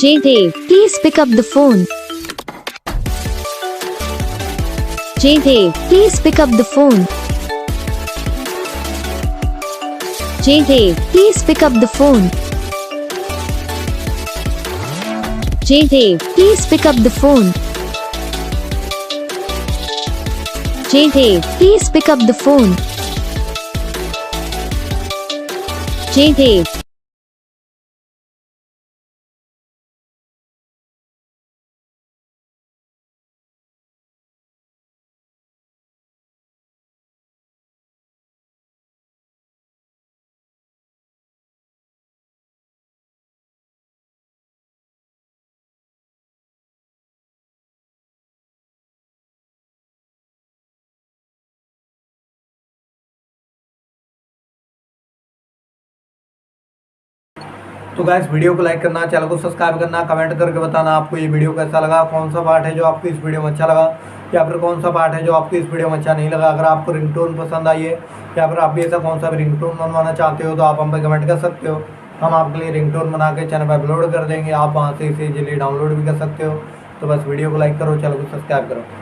Jaydev, please pick up the phone. Jaydev, please pick up the phone. Jaydev, please pick up the phone. Jaydev, please pick up the phone. Jaydev, please pick up the phone. Jaydev. तो guys video को like करना, channel को subscribe करना, comment करके बताना आपको ये video कैसा लगा, कौन सा पार्ट है जो आपको इस वीडियो में अच्छा लगा या फिर कौन सा पार्ट है जो आपको इस वीडियो में अच्छा नहीं लगा। अगर आपको रिंगटोन पसंद आई है या फिर आप भी ऐसा कौन सा भी रिंगटोन बनवाना चाहते हो तो आप हम पे कमेंट कर सकते हो। हम आपके लिए रिंगटोन बना के चैनल पर अपलोड कर देंगे, आप वहाँ से इसे इजीली डाउनलोड भी कर सकते हो। तो बस वीडियो को लाइक करो, चैनल को सब्सक्राइब करो।